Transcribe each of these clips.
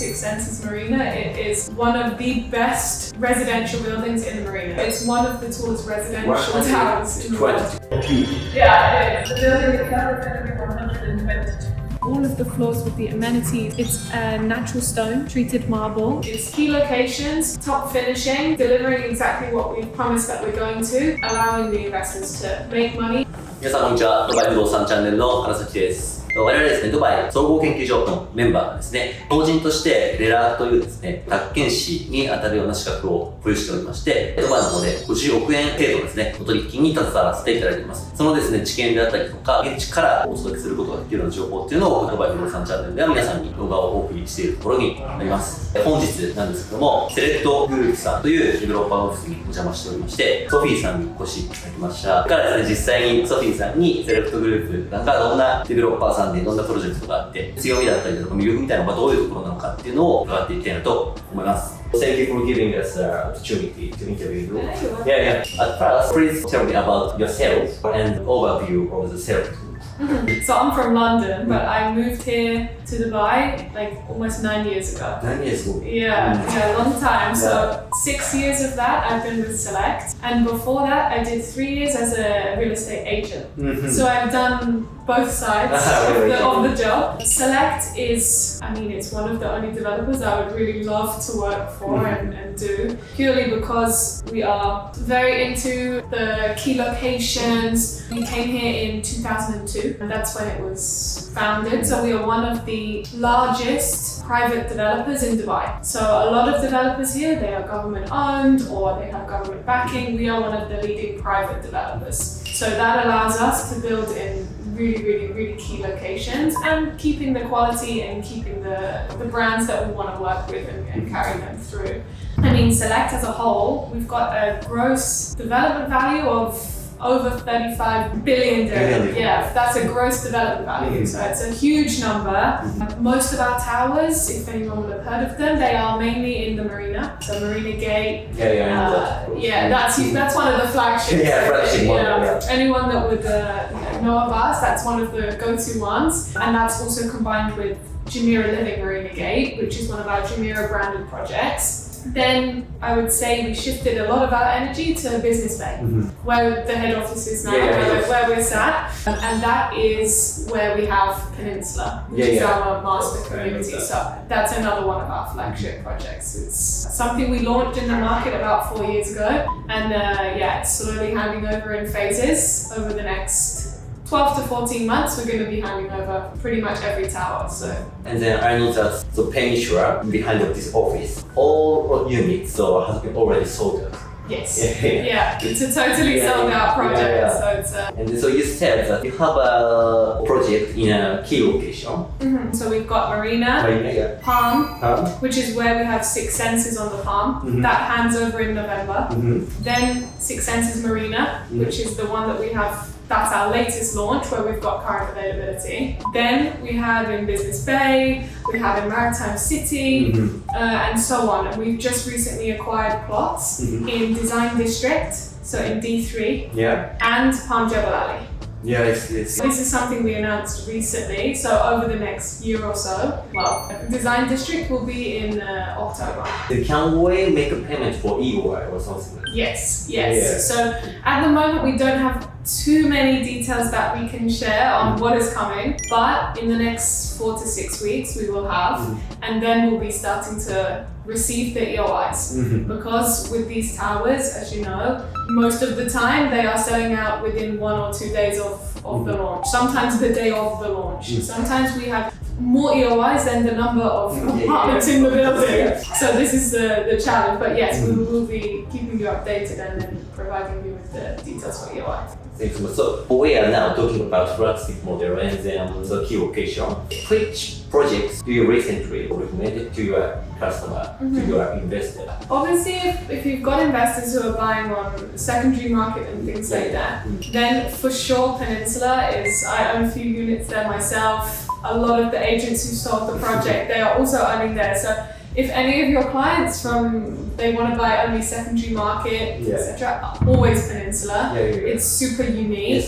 Six Senses Marina. It is one of the best residential buildings in the marina. It's one of the tallest residential towers in the world. Yeah, it is. The building itself is going to be 122. All of the floors with the amenities. It's a natural stone, treated marble. It's key locations, top finishing, delivering exactly what we've promised that we're going to, allowing the investors to make money. 皆さんこんにちは。ドバイ不動産チャンネルの原崎です。我々ですね、ドバイ総合研究所のメンバーがですね、法人としてレラーというですね、宅建士に当たるような資格を保有しておりまして、ドバイの方で50億円程度ですね、お取引に携わらせていただいています。そのですね、知見であったりとか、現地からお届けすることができるような情報っていうのを、ドバイ不動産チャンネルでは皆さんに動画をお送りしているところになります。本日なんですけども、セレクトグループさんというデベロッパーオフィスにお邪魔しておりまして、ソフィーさんにお越しいただきました。からですね、実際にソフィーさんにセレクトグループなんかどんなデベロッパーさんでどんなプロジェクトがあって、強みだったりとか魅力みたいなのがどういうところなのかっていうのを伺っていきたいなと思います。Thank you for giving us the opportunity to interview you. Yeah. At first, please tell me about yourself and overview of the self. So I'm from London, but I moved here to Dubai like almost 9 years ago. 9 years ago? Yeah, a long time. So 6 years of that I've been with Select, and before that I did 3 years as a real estate agent. So I've done both sides of the job. Select is, I mean, it's one of the only developers I would really love to work for and do, purely because we are very into the key locations. We came here in 2002, and that's when it was founded. So we are one of the largest private developers in Dubai. So a lot of developers here, they are government owned or they have government backing. We are one of the leading private developers. So that allows us to build in really key locations and keeping the quality and keeping the brands that we want to work with and carry them through. I mean, Select as a whole, we've got a gross development value of over 35 billion dirham. Yeah, that's a gross development value. So it's a huge number. Most of our towers, if anyone would have heard of them, they are mainly in the marina. So Marina Gate. That's one of the flagships. Flagship one. Anyone that would know of us, that's one of the go-to ones. And that's also combined with Jumeirah Living Marina Gate, which is one of our Jumeirah branded projects. Then I would say we shifted a lot of our energy to Business Bay, where the head office is now, where we're sat. And that is where we have Peninsula, which is our master community. So that's another one of our flagship projects. It's something we launched in the market about 4 years ago. And it's slowly handing over in phases over the next 12 to 14 months. We're going to be handing over pretty much every tower. And then I know that the Peninsula behind of this office, all units has been already sold out. Yes. It's a totally sold out project. So it's and so you said that you have a project in a key location. So we've got Marina, Palm, which is where we have Six Senses on the Palm. That hands over in November. Then Six Senses Marina, which is the one that we have. That's our latest launch where we've got current availability. Then we have in Business Bay, we have in Maritime City, and so on. And we've just recently acquired plots in Design District, so in D3, and Palm Jebel Ali. Yes. This is something we announced recently. So over the next year or so, Design District will be in October. Can we make a payment for EOI or something? Yes. So at the moment we don't have too many details that we can share on what is coming, but in the next 4 to 6 weeks we will have, and then we'll be starting to receive the EOIs. Because with these towers, as you know, most of the time they are selling out within 1 or 2 days of the launch, sometimes the day of the launch. Sometimes we have more EOIs than the number of apartments in the building. So this is the challenge, but yes, we will be keeping you updated and then providing you with the details for EOI. Thanks so much. So we are now talking about flagship model and then the key location. Which projects do you recently recommend to your customer, to your investor? Obviously, if you've got investors who are buying on the secondary market and things like that, then for sure Peninsula is, I own a few units there myself. A lot of the agents who sold the project, they are also owning there. So if any of your clients they want to buy only secondary market, etc., always Peninsula. It's super unique.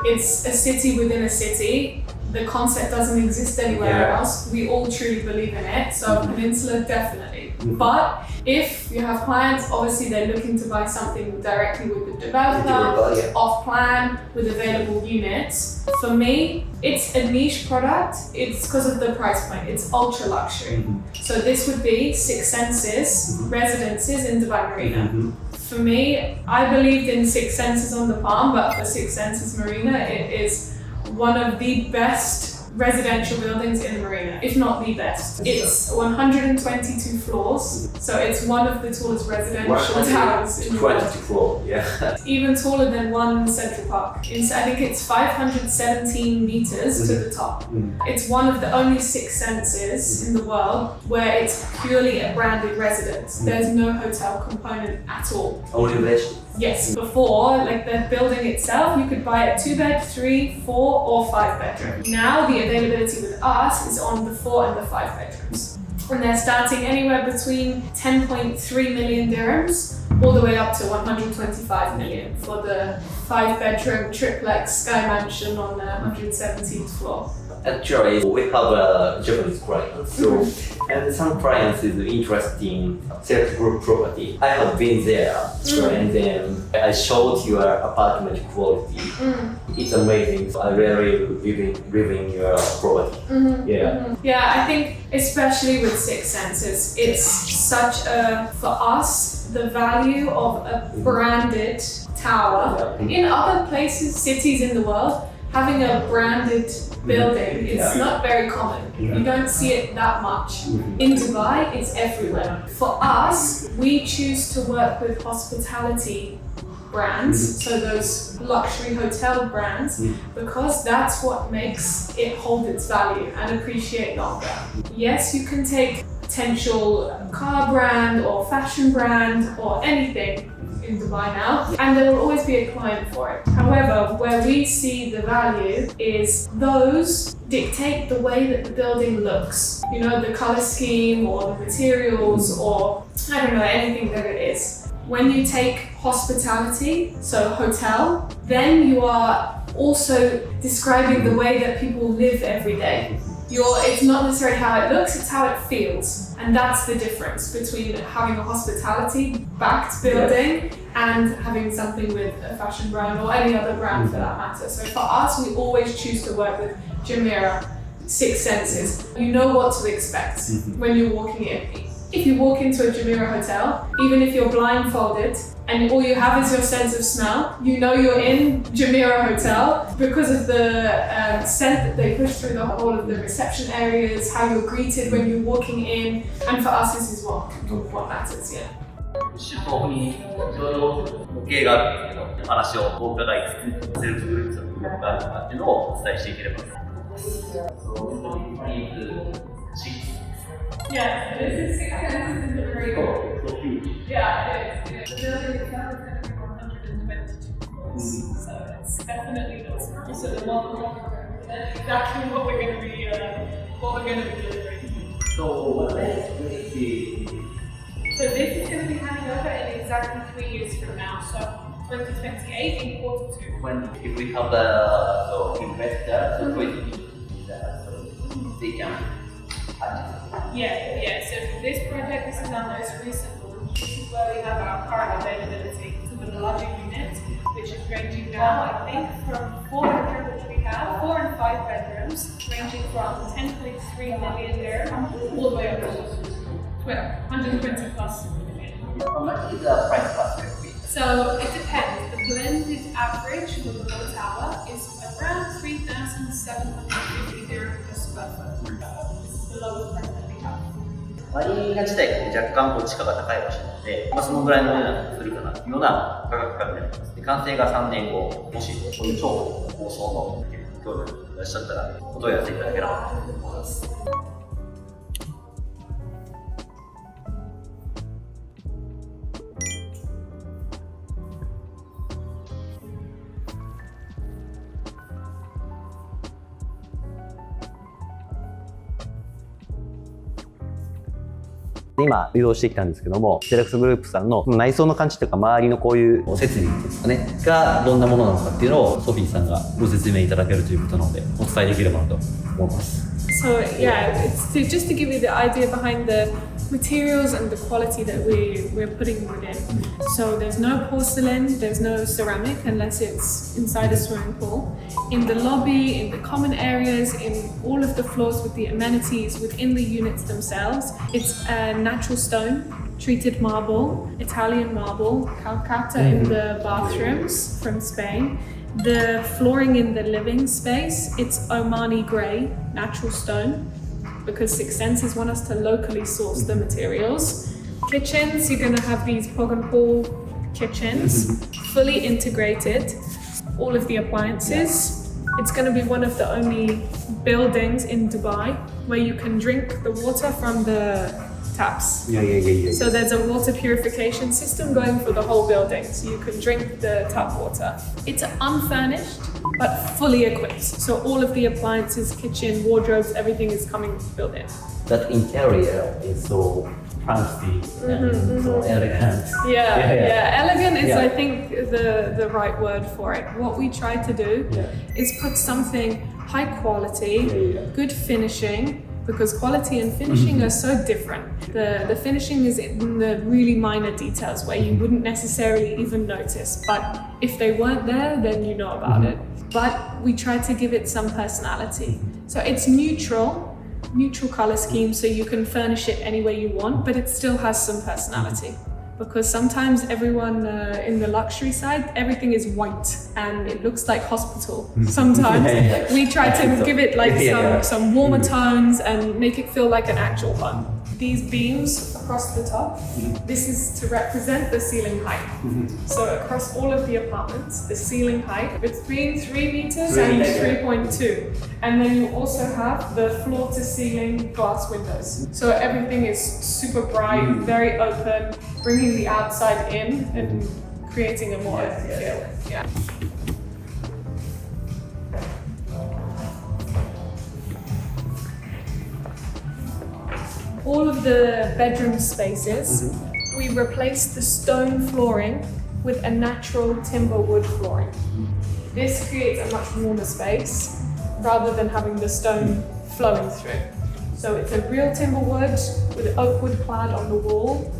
It's a city within a city. the concept doesn't exist anywhere else. We all truly believe in it. So Peninsula, definitely. But if you have clients, obviously they're looking to buy something directly with the developer, off plan, with available units. For me, it's a niche product. It's because of the price point. It's ultra luxury. So this would be Six Senses residences in Dubai Marina. For me, I believed in Six Senses on the Palm, but for Six Senses Marina, it is one of the best residential buildings in the marina, if not the best. It's 122 floors, so it's one of the tallest residential towers in the world. 24, yeah. Even taller than one Central Park. I think it's 517 meters to the top. It's one of the only Six Senses in the world where it's purely a branded residence. There's no hotel component at all. Only residence? Yes, before, like the building itself, you could buy a 2-bed, 3, 4 or 5 bedroom. Now the availability with us is on the 4 and the 5 bedrooms. And they're starting anywhere between 10.3 million dirhams all the way up to 125 million for the 5-bedroom triplex sky mansion on the 117th floor. Actually, we have a Japanese client, so and some clients is interested in self-group property. I have been there, and then I showed your apartment quality. It's amazing. So I really live in your property. Yeah, I think especially with Six Senses, it's such a, for us, the value of a branded tower. In other places, cities in the world, having a branded building is not very common. You don't see it that much. In Dubai, it's everywhere. For us, we choose to work with hospitality brands, so those luxury hotel brands, because that's what makes it hold its value and appreciate longer. Yes, you can take potential car brand or fashion brand or anything in Dubai now, and there will always be a client for it. However, where we see the value is those dictate the way that the building looks. You know, the color scheme or the materials or I don't know, anything that it is. When you take hospitality, so hotel, then you are also describing the way that people live every day. It's not necessarily how it looks, it's how it feels. And that's the difference between having a hospitality-backed building and having something with a fashion brand or any other brand for that matter. So for us, we always choose to work with Jumeirah, Six Senses. You know what to expect when you're walking in. If you walk into a Jumeirah hotel, even if you're blindfolded and all you have is your sense of smell, you know you're in Jumeirah Hotel because of the scent that they push through the whole of the reception areas, how you're greeted when you're walking in, and for us this is what matters, yeah. 手法にいろいろ模型があるんですけど、話をお伺いつつ、セルフグループの魅力があるとかっていうのをお伝えしていければと思います。Yeah, this is 6 senses in the marina. So huge. Yeah, it is. The building itself is going to be 122 floors, so it's definitely not small. So the model that's exactly what we're going to be delivering. So this is going to be handing over in exactly 3 years from now. So 2028 in Q2. When if we have the investor, so they can. Yeah. So for this project, this is our most recent launch. This is where we have our current availability for the larger unit, which is ranging now, I think, from 4 bedrooms, which we have, 4 and 5 bedrooms, ranging from 10.3 million dirham all the way up to 120 plus million. How much is the price per square feet? So it depends. The blended average for the whole tower is around 3,750 dirham per square foot. The lowest price that we have. マリーナ自体が若干地価が高い場所なので、そのぐらいの値段がするかなというような価格になります。で完成が3年後、もしそういう超高層の協力がいらっしゃったら、お問い合わせいただければと思います。で今移動してきたんですけども、セレクトグループさんの内装の感じというか、周りのこういう設備ですかねがどんなものなのかっていうのをソフィーさんがご説明いただけるということなので、お伝えできればなと思います。So yeah, just to give you the idea behind the materials and the quality that we're putting within. So there's no porcelain, there's no ceramic unless it's inside a swimming pool. In the lobby, in the common areas, in all of the floors with the amenities within the units themselves, it's a natural stone, treated marble, Italian marble, calcata in the bathrooms from Spain. The flooring in the living space, it's Omani grey, natural stone, because Sixth Senses want us to locally source the materials. Kitchens, you're going to have these plug and pull kitchens, fully integrated, all of the appliances. It's going to be one of the only buildings in Dubai where you can drink the water from the taps. So there's a water purification system going for the whole building, so you can drink the tap water. It's unfurnished but fully equipped, so all of the appliances, kitchen, wardrobes, everything is coming built in. That interior is so fancy and so elegant. Yeah. Elegant is, I think, the right word for it. What we try to do is put something high quality, good finishing, because quality and finishing are so different. The finishing is in the really minor details where you wouldn't necessarily even notice, but if they weren't there, then you know about it. But we try to give it some personality. So it's neutral color scheme, so you can furnish it any way you want, but it still has some personality. Because sometimes everyone in the luxury side, everything is white and it looks like hospital. Sometimes we try to give it like some warmer tones and make it feel like an actual home. These beams across the top, this is to represent the ceiling height. So across all of the apartments, the ceiling height between 3 meters and 3.2. And then you also have the floor to ceiling glass windows. So everything is super bright, very open, bringing the outside in and creating a more open feel. Yeah. All of the bedroom spaces, we replaced the stone flooring with a natural timber wood flooring. This creates a much warmer space rather than having the stone flowing through. So it's a real timber wood with oak wood clad on the wall.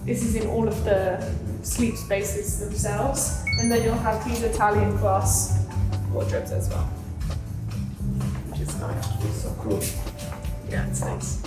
This is in all of the sleep spaces themselves. And then you'll have these Italian glass wardrobes as well, which is nice. It's so cool. Yeah, it's nice.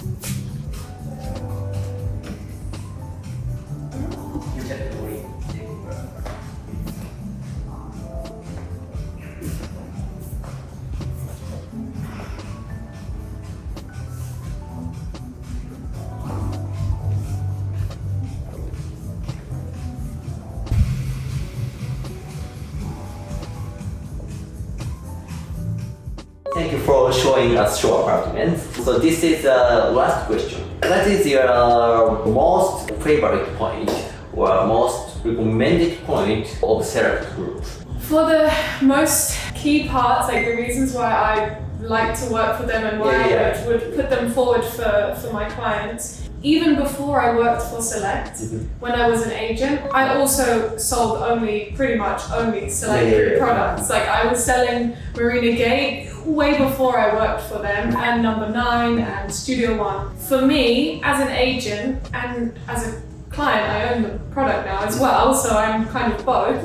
Thank you for showing us your apartment. So this is the last question. What is your most favorite point or most recommended point of Select Group? For the most key parts, like the reasons why I like to work for them and why I would put them forward for my clients. Even before I worked for Select, when I was an agent, I also sold pretty much only Select Group products. Like I was selling Marina Gate way before I worked for them, and Number 9 and Studio One. For me, as an agent and as a client, I own the product now as well, so I'm kind of both.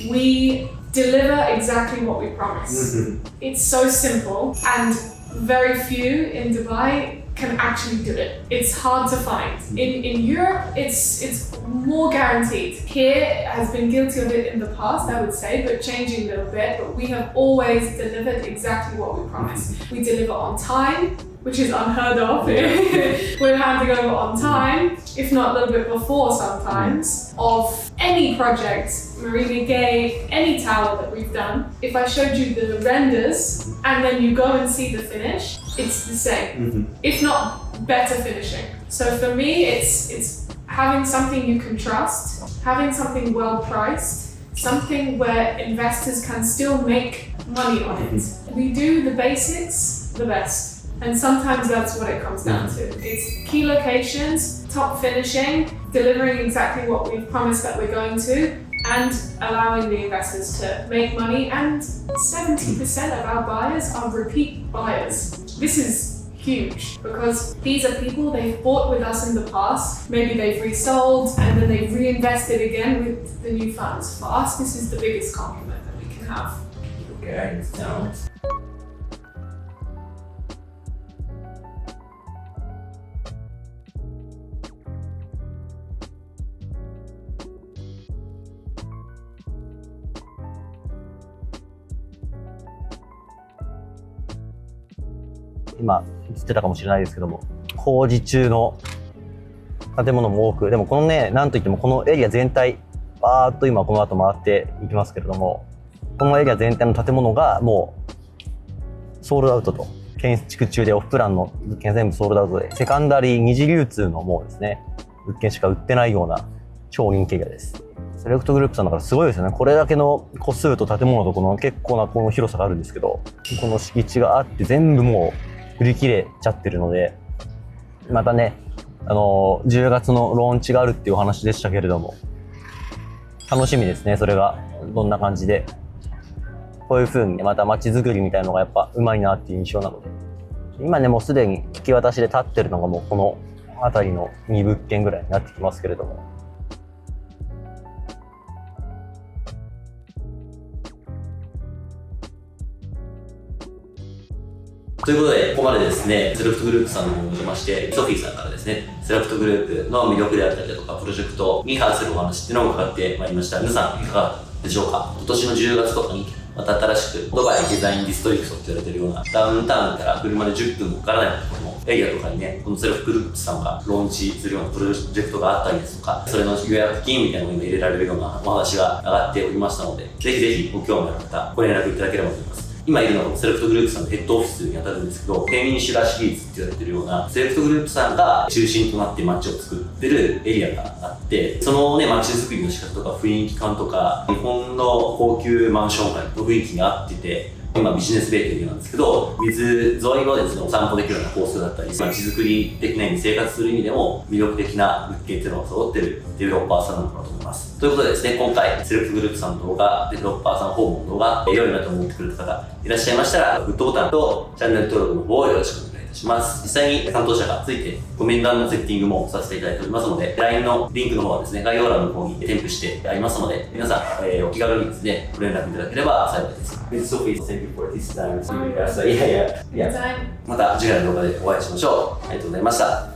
We deliver exactly what we promise. It's so simple, and very few in Dubai can actually do it. It's hard to find. In Europe, it's more guaranteed. Here has been guilty of it in the past, I would say, but changing a little bit. But we have always delivered exactly what we promised. We deliver on time, which is unheard of. We're handing over on time, if not a little bit before sometimes, of any project, Marina Gate, any tower that we've done. If I showed you the renders and then you go and see the finish, it's the same, if not better finishing. So for me, it's having something you can trust, having something well priced, something where investors can still make money on it. We do the basics the best. And sometimes that's what it comes down to. It's key locations, top finishing, delivering exactly what we've promised that we're going to, and allowing the investors to make money. And 70% of our buyers are repeat buyers. This is huge because these are people, they've bought with us in the past, maybe they've resold and then they've reinvested again with the new funds. For us, this is the biggest compliment that we can have. Okay, now. 今映ってたかもしれないですけども、工事中の建物も多く、でもこのね、なんといってもこのエリア全体、バーっと今この後回っていきますけれども、このエリア全体の建物がもうソールドアウトと、建築中でオフプランの物件全部ソールドアウトで、セカンダリー二次流通のもうですね、物件しか売ってないような超人気エリアです。セレクトグループさんだからすごいですよね。これだけの個数と建物とこの結構なこの広さがあるんですけど、この敷地があって全部もう売り切れちゃってるので、またね、10月のローンチがあるっていうお話でしたけれども、楽しみですね。それがどんな感じで、こういう風にね、また街づくりみたいなのがやっぱうまいなっていう印象なので、今ねもうすでに引き渡しで立ってるのがもうこの辺りの2物件ぐらいになってきますけれども、ということで、ここまでですね、セレクトグループさんの方にお邪魔して、ソフィーさんからですね、セレクトグループの魅力であったりだとか、プロジェクトに関するお話っていうのを伺ってまいりました。皆さん、いかがでしょうか？今年の10月とかに、また新しく、ドバイデザインディストリクトって言われてるような、ダウンタウンから車で10分もかからないところのエリアとかにね、このセレクトグループさんがローンチするようなプロジェクトがあったりですとか、それの予約金みたいなのを今入れられるようなお話が上がっておりましたので、ぜひぜひご興味ある方、ご連絡いただければと思います。今いるのはセレクトグループさんのヘッドオフィスに当たるんですけど、ペニンシュラシリーズって言われてるような、セレクトグループさんが中心となって街を作ってるエリアがあって、そのね、街づくりの仕方とか雰囲気感とか、日本の高級マンション街の雰囲気に合ってて、今ビジネスベイエリアなんですけど、水沿いのですね、お散歩できるようなコースだったり、街づくり的な意味、生活する意味でも魅力的な物件っていうのが揃ってるデベロッパーさんなのかなと思います。ということでですね、今回、セレクトグループさんの動画、デベロッパーさん訪問の動画、良いなと思ってくれた方いらっしゃいましたら、グッドボタンとチャンネル登録の方をよろしくお願いいたします。実際に担当者がついて、コメント欄のセッティングもさせていただいておりますので、LINE のリンクの方はですね、概要欄の方に添付してありますので、皆さん、お気軽にですね、ご連絡いただければ幸いです。Sophie, thank you for this time. また次回の動画でお会いしましょう。ありがとうございました。